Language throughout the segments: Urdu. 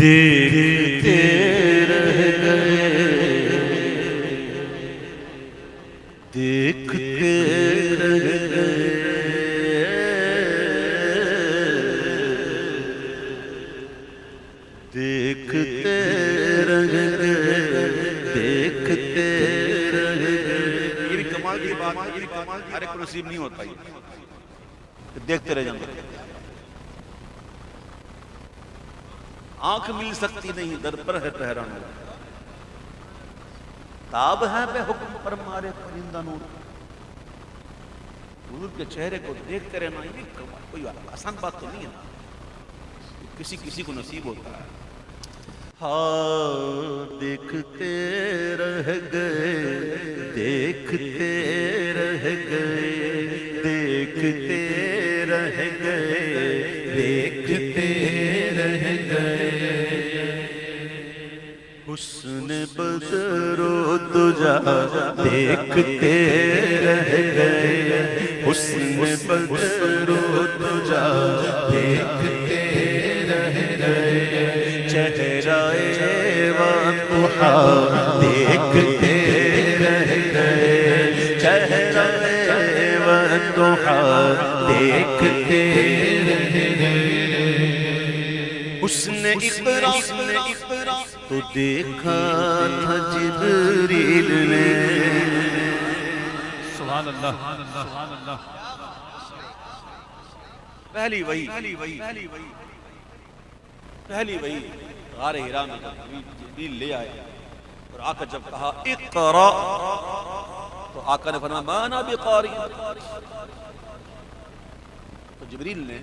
دیکھتے رہ گئے دیکھتے رہ گئے دیکھتے رہ گئے دیکھتے رہ گئے. یہ بھی کمال کی بات ہے، یہ بھی کمال ہر ایک کو نصیب نہیں ہوتا یہ دیکھتے رہ جانا. آنکھ مل سکتی نہیں در پر ہے پہرانا، تاب ہے بے حکم پر مارے پرندہ نور. حضور کے چہرے کو دیکھتے رہنا یہ بھی کوئی آسان بات تو نہیں ہے نا، کسی کسی کو نصیب ہوتا ہے. ہاں دیکھتے رہ گئے دیکھتے رہ گئے دیکھتے رہ گئے دیکھتے رہ گئے. حسن بدر و دجا دیکھتے رہ گئے حسن بدر و دجا دیکھتے رہ گئے. چہرۂ وضحا دیکھتے رہ گئے چہرۂ وضحا دیکھتے رہ گئے. حسن اقرا تو دیکھا تھا جبریل نے. سبحان اللہ سبحان اللہ. پہلی وحی غار حرا میں جبریل لے آئے اور آقا جب کہا اقرا تو آقا نے فرمایا ما انا بقاری. تو جبریل نے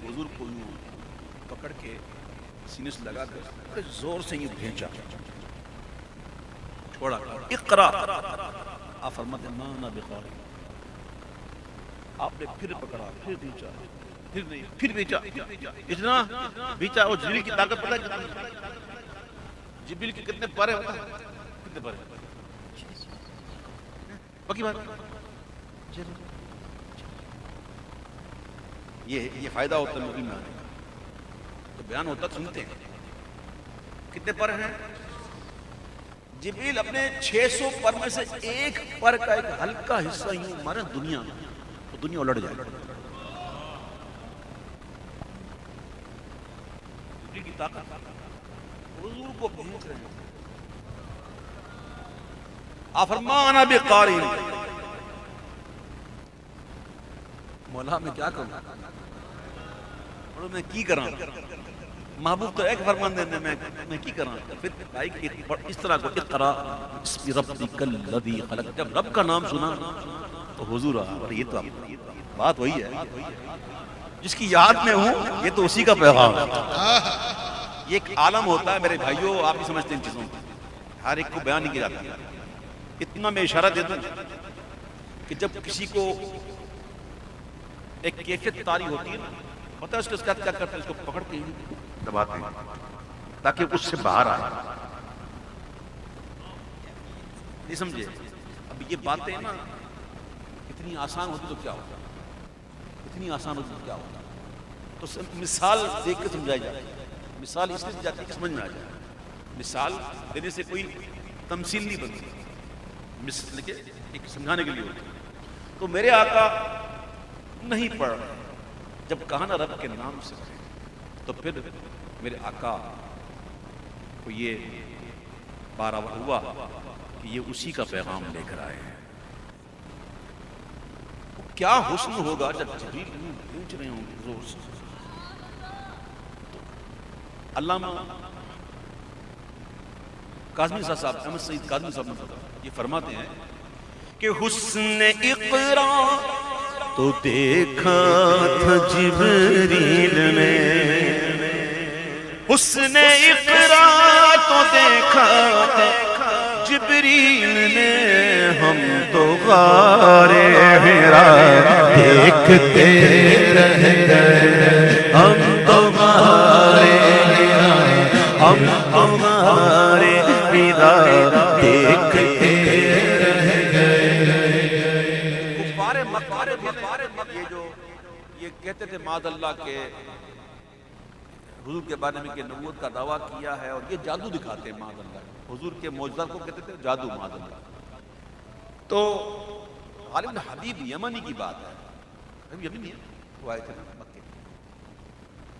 حضور کو یوں پکڑ کے سینے سے لگا کر بڑے زور سے یوں بھینچا چھوڑا اقرا. آپ فرماتے ہیں ما انا بقاری. آپ نے پھر پکڑا پھر بھینچا پھر نہیں پھر بیچا اتنا بیچا. وہ جبریل کی طاقت پتہ ہے کتنی؟ جبریل کے کتنے پارے ہوتا ہے؟ کتنے پارے؟ پکی بات. یہ فائدہ ہوتا ہے مبین میں آنے کا. تو بیان ہوتا سنتے ہیں. کتنے پر ہیں؟ جبریل اپنے 600 پر میں سے ایک پر کا ایک ہلکا حصہ یوں مارے دنیا تو دنیا الٹ جائے. کی طاقت حضور کو بھیج رہے ہیں. آپ فرمایا انا بقاری. مولا میں کیا کروں اور میں کی کراں؟ محبوب تو ایک فرمان دینے میں کی کراں؟ پھر بھائی اس طرح کو اقرا بسم ربک الذی خلق. جب رب کا نام سنا تو حضور آ. اور یہ تو بات وہی ہے جس کی یاد میں ہوں یہ تو اسی کا پیغام ہے. یہ ایک عالم ہوتا ہے میرے بھائیوں، آپ نہیں سمجھتے ان چیزوں کو، ہر ایک کو بیان نہیں کیا جاتا. اتنا میں اشارہ دے دوں کہ جب کسی کو ایک کیفیت طاری ہوتی ہے نا، پتہ ہے اس کے ساتھ کیا کرتے ہیں؟ اس کو پکڑ کے دباتے ہیں تاکہ اس سے باہر آئے. نہیں سمجھے؟ اب یہ باتیں نا اتنی آسان ہوتی تو کیا ہوتا، اتنی آسان ہوتی تو کیا ہوتا. تو مثال دیکھ کے سمجھائی جاتی ہے. مثال اس لیے جاتی ہے کہ سمجھ میں آ جائے. مثال دینے سے کوئی تمثیل نہیں بنتی، مثال ایک سمجھانے کے لیے ہوتی. تو میرے آقا نہیں پڑھ جب کہا نا رب کے نام سے تو پھر میرے آقا کو یہ باراور ہوا کہ یہ اسی کا پیغام لے کر آئے ہیں. کیا حسن ہوگا جب جبریل پوچھ رہے ہوں گے زور سے. علامہ کاظمی صاحب احمد سعید کاظمی صاحب یہ فرماتے ہیں کہ حسن اقرا تو دیکھا تھا جبریل نے حسن اقرا تو دیکھا تھا جبریل نے. ہم تو غار حرا دیکھتے رہ گئے ہم تو غار حرا ہم تمہارے حرا دیکھتے رہ گئے. یہ جو یہ کہتے تھے معاذ اللہ کے حضور کے بارے میں کہ نبوت کا دعویٰ کیا ہے اور یہ جادو دکھاتے ہیں معاذ اللہ. حضور کے معجزات کو کہتے تھے جادو معاذ اللہ. تو غالب بن حبیب یمنی کی بات ہے، یمنی ہے وہ آئے تھے مکے.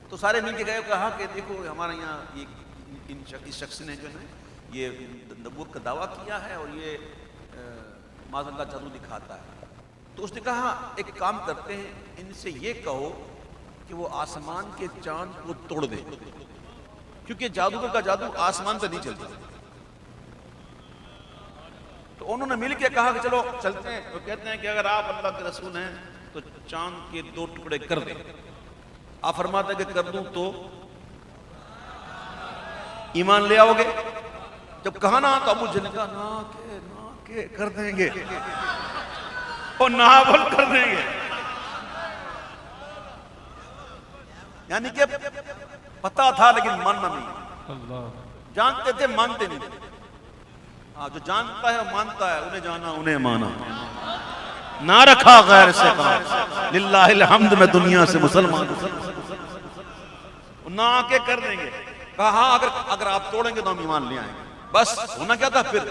تو سارے مل کے گئے، کہا کہ دیکھو ہمارے یہاں یہ اس شخص نے جو ہے یہ نبوت کا دعویٰ کیا ہے اور یہ معاذ اللہ جادو دکھاتا ہے. تو اس نے کہا ایک کام کرتے ہیں، ان سے یہ کہو کہ وہ آسمان کے چاند کو توڑ دے، کیونکہ جادوگر کا جادو آسمان سے نہیں چلتا. تو انہوں نے مل کے کہا کہ چلو چلتے ہیں. وہ کہتے ہیں کہ اگر آپ اللہ کے رسول ہیں تو چاند کے 2 ٹکڑے کر دیں. آپ فرماتے ہیں کہ کر دوں تو ایمان لے آؤ گے؟ جب کہا نا تو ابو جہل نے کہا نا کہ کر دیں گے اور نہ بول کر دیں گے. یعنی کہ پتا تھا لیکن ماننا نہیں. جانتے تھے مانتے نہیں. ہاں جو جانتا ہے مانتا ہے، انہیں جانا انہیں مانا، نہ رکھا غیر سے کام. للہ الحمد میں دنیا سے مسلمان نہ آکے کر دیں گے. کہا اگر آپ توڑیں گے تو ہم ایمان لے آئیں گے. بس ہونا کیا تھا پھر؟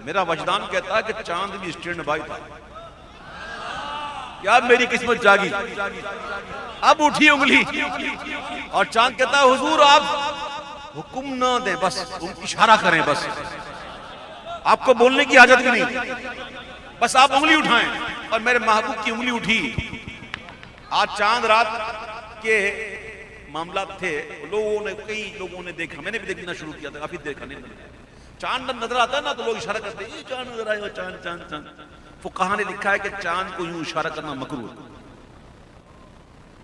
میرا وجدان کہتا ہے کہ چاند بھی اسٹینڈ بائی تھا. یا میری قسمت جاگی، اب اٹھی انگلی اور چاند کہتا ہے حضور آپ حکم نہ دیں، بس اشارہ کریں، بس آپ کو بولنے کی حاجت بھی نہیں، بس آپ انگلی اٹھائیں. اور میرے محبوب کی انگلی اٹھی. آج چاند رات کے معاملات تھے، کئی لوگوں نے دیکھا، میں نے بھی دیکھنا شروع کیا تھا، کافی دیکھا نہیں. چاند نظر آتا ہے نا تو لوگ اشارہ کرتے ہیں چاند نظر آئے، چاند چاند چاند. فقہا نے لکھا ہے کہ چاند کو یوں اشارہ کرنا مکروہ ہے.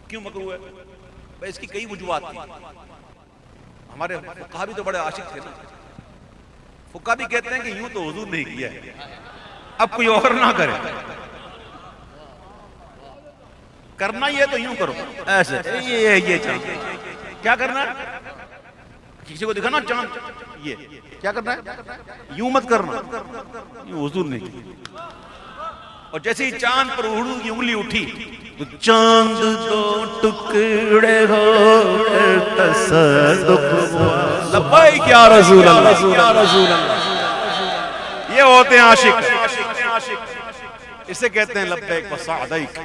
کیوں مکروہ ہے؟ بھائی اس کی کئی وجوہات تھی. ہمارے فقہا بھی تو بڑے عاشق تھے نا. فقہا بھی کہتے ہیں کہ یوں تو حضور نہیں کیا ہے، اب کوئی اور نہ کرے، کرنا یہ تو یوں کرو ایسے. یہ چاند کیا کرنا ہے؟ کسی کو دکھانا چاند یہ کیا کرنا ہے؟ یوں مت کرنا، یوں حضور نہیں کیا. اور جیسے ہی چاند پر حضور کی انگلی اٹھی تو چاند 2 ٹکڑے ہو تصدق ہوا. لبیک یا رسول اللہ. یہ ہوتے ہیں عاشق، اسے کہتے ہیں لبیک و سعدیک.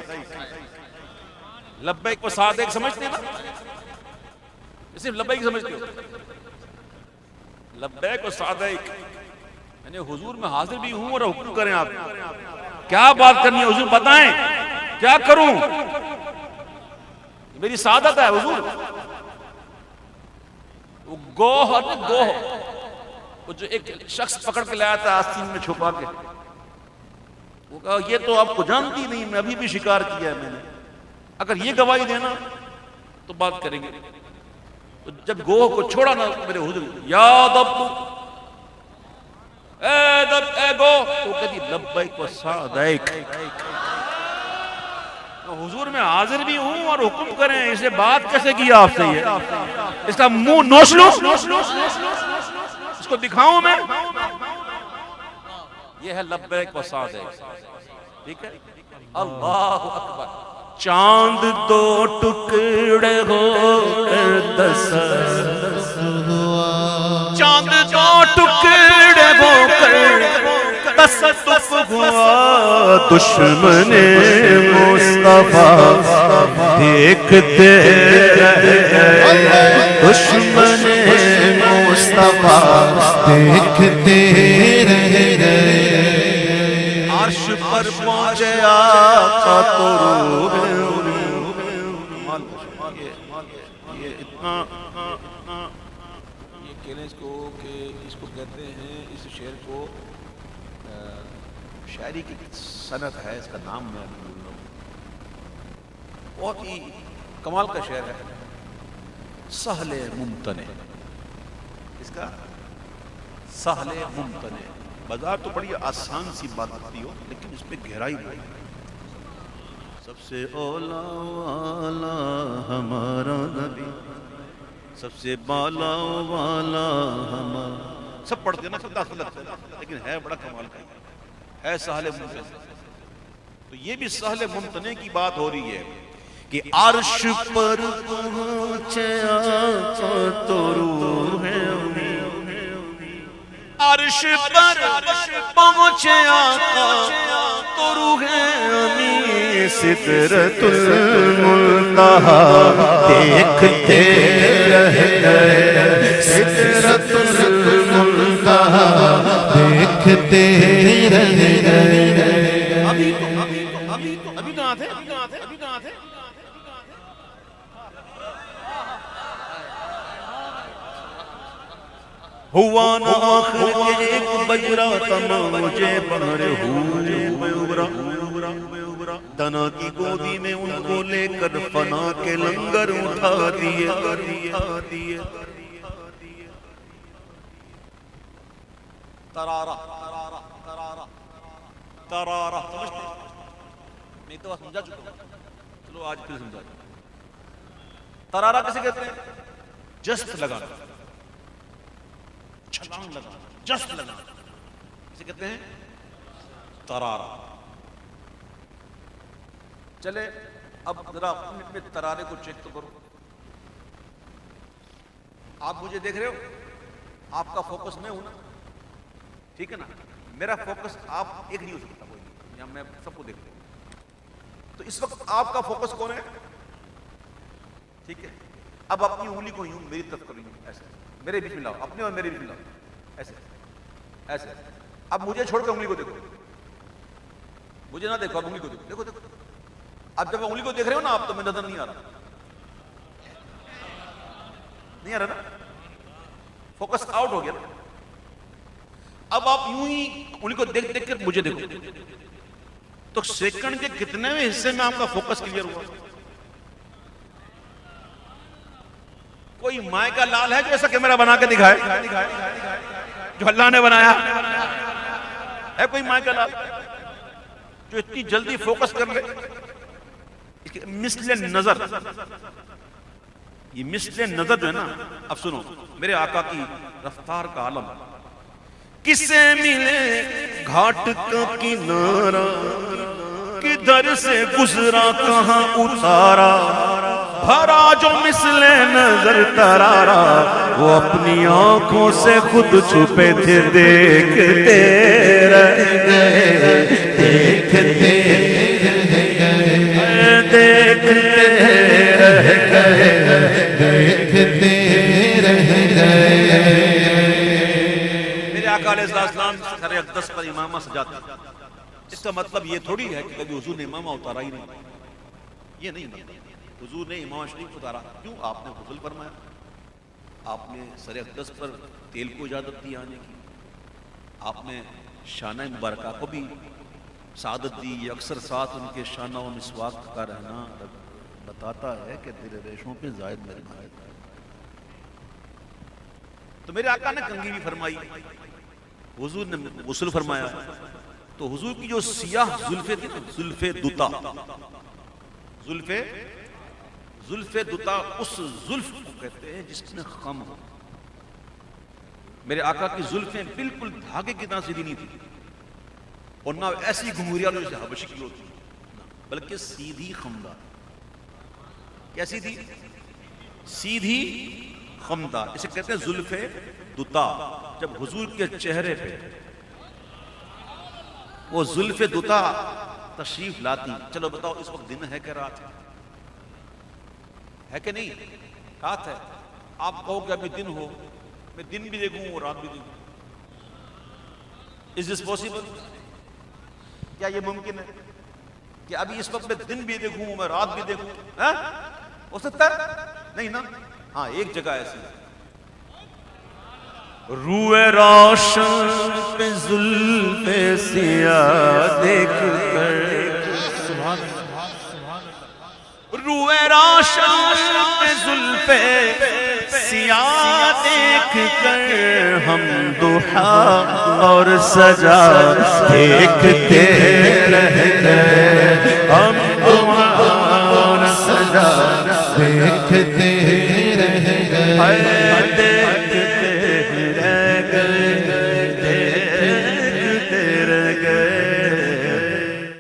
لبیک و سعدیک سمجھتے ہیں نا؟ صرف لبیک سمجھتے ہو؟ لبیک و سعدیک یعنی حضور میں حاضر بھی ہوں اور حکم کریں. آپ کیا بات کرنی ہے حضور بتائیں، کیا کروں؟ میری سعادت ہے حضور. وہ گوہ وہ جو ایک شخص پکڑ کے لایا تھا آستین میں چھپا کے، وہ کہا یہ تو آپ کو جانتی نہیں، میں ابھی بھی شکار کیا ہے میں نے، اگر یہ گواہی دینا تو بات کریں گے. تو جب گوہ کو چھوڑا نا میرے حضور، یا دب اے گو، تو کہتی لبیک و سعدیک. حضور میں حاضر بھی ہوں اور حکم کریں، اسے بات کیسے کی آپ سے؟ یہ اس کا منہ نوچ لوں، اس کو دکھاؤں میں؟ یہ ہے لبیک و سعدیک. ٹھیک ہے؟ اللہ اکبر. چاند 2 ٹکڑے ہو تصدق ہوا. چاند 2 ٹکڑے ہو تصدق ہوا. دشمن مصطفیٰ دیکھتے رہے، دشمن مصطفیٰ دیکھتے رہے. عرش پر پہنچے آقا تو روح یہ اتنا یہ کہنے اس کو کہ اس کو کہتے ہیں، اس شعر کو شاعری کی صنعت ہے، اس کا نام میں بھول رہا ہوں. بہت ہی کمال کا شعر ہے. سہل ممتنع، اس کا سہل ممتنع. بازار تو بڑی آسان سی بات ہوتی ہو لیکن اس پہ گہرائی بڑی. سب سے اولا والا ہمارا نبی، سب سے بالا والا ہمارا. سب پڑھتے ہیں نا، سب داخل لگتا ہے لیکن ہے بڑا کمال کا، ہے سہل ممتنع. تو یہ بھی سہل ممتنع کی بات ہو رہی ہے کہ عرش پر پہنچے آقا تو روح امی، عرش پر پہنچے آقا تو روح امی، سدرۃ المنتہا دیکھتے رہ گئے، سدرۃ المنتہا دیکھتے رہ گئے۔ ابھی کہاں تھے؟ ہوا نا آخر کے ایک بجرا تما مجھے بہر میں ابرا، دنا کی گودی میں ان کو لے کر فنا کے لنگر اٹھا دیے۔ ترارہ سمجھتے؟ میں تو سمجھا چکا ہوں، چلو آج پھر سمجھا۔ ترارہ کسے کہتے ہیں؟ جست لگانا، چھلانگ لگانا، جست لگانا، کسے کہتے ہیں؟ ترارہ۔ چلے اب ذرا اپنے ترارے کو چیک تو کرو۔ آپ مجھے دیکھ رہے ہو، آپ کا فوکس میں ہوں نا، ٹھیک ہے نا؟ میرا فوکس آپ ایک نہیں ہو سکتا، کوئی نہیں، یا میں سب کو دیکھتا ہوں۔ تو اس وقت آپ کا فوکس کون ہے؟ ٹھیک ہے، اب اپنی انگلی کو یوں میری طرف کریں، ایسے میرے بیچ میں لاؤ، اپنے اور میرے بیچ میں لاؤ، ایسے ایسے۔ اب مجھے چھوڑ کے انگلی کو دیکھو، مجھے نہ دیکھو، اب انگلی کو دیکھو، دیکھو دیکھو۔ اب جب انگلی کو دیکھ رہے ہو نا آپ، تو میں نظر نہیں آ رہا، نہیں آ رہا نا، فوکس آؤٹ ہو گیا نا۔ اب آپ یوں ہی انگلی کو دیکھ دیکھ کر مجھے دیکھو، تو سیکنڈ کے کتنے میں حصے میں آپ کا فوکس کلیئر ہوا؟ کوئی مائع کا لال ہے جو ایسا کیمرہ بنا کے دکھائے جو اللہ نے بنایا ہے؟ کوئی مائع کا لال جو اتنی جلدی فوکس کر لے؟ مثل نظر، یہ مثل نظر جو ہے نا، اب سنو میرے آقا کی رفتار کا عالم۔ کسے ملے گھاٹ کا کنارہ، کدھر سے گزرا کہاں اتارا، بھرا جو مثل نظر ترارا، وہ اپنی آنکھوں سے خود چھپے تھے، دیکھتے رہ گئے، دیکھتے دیکھتے رہ گئے، دیکھتے رہ گئے۔ میرے آقا علیہ السلام سر اقدس پر امامہ سجاتے ہیں، اس کا مطلب یہ تھوڑی ہے کہ کبھی حضور نے امامہ اتارا ہی نہیں، یہ نہیں مطلب۔ حضور نے امامہ شریف اتارا، کیوں؟ آپ نے غسل فرمایا، آپ نے سر اقدس پر تیل کو اجازت دی آنے کی، آپ نے شانہ مبارکہ کو بھی سعادت دی۔ یہ اکثر ساتھ ان کے شانہ و مسواک کا رہنا بتاتا ہے کہ تیرے ریشوں پہ زائد میرے نہایت ہے۔ تو میرے آقا نے کنگھی بھی فرمائی، حضور نے غسل فرمایا، تو حضور کی جو سیاہ زلفیں تھی نا، زلف دتا، زلف دتا، اس زلف کو کہتے ہیں جس میں خم ہو۔ میرے آقا کی زلفیں بالکل دھاگے کی طرح سیدھی نہیں تھی، اور نہ ایسی گھنگریاں جیسے حبشی کی ہوتی، بلکہ سیدھی خمدار۔ کیسی تھی؟ سیدھی خمدار، اسے کہتے ہیں زلف دتا۔ جب حضور کے چہرے پہ وہ زلف دتا تشریف لاتی، چلو بتاؤ اس وقت دن ہے کہ رات ہے کہ نہیں؟ رات ہے۔ آپ کہو کہ ابھی دن ہو، میں دن بھی دیکھوں اور رات بھی دیکھوں، Is this possible؟ کیا یہ ممکن ہے کہ ابھی اس وقت میں دن بھی دیکھوں میں رات بھی دیکھوں؟ ہو سکتا ہے؟ نہیں نا۔ ہاں ایک جگہ ایسی ہے، روئے روشن پہ زلف سیاہ دیکھ کر، روئے روشن پہ زلف سیاہ دیکھ کر، ہم دحا اور سجا دیکھتے رہ گئے،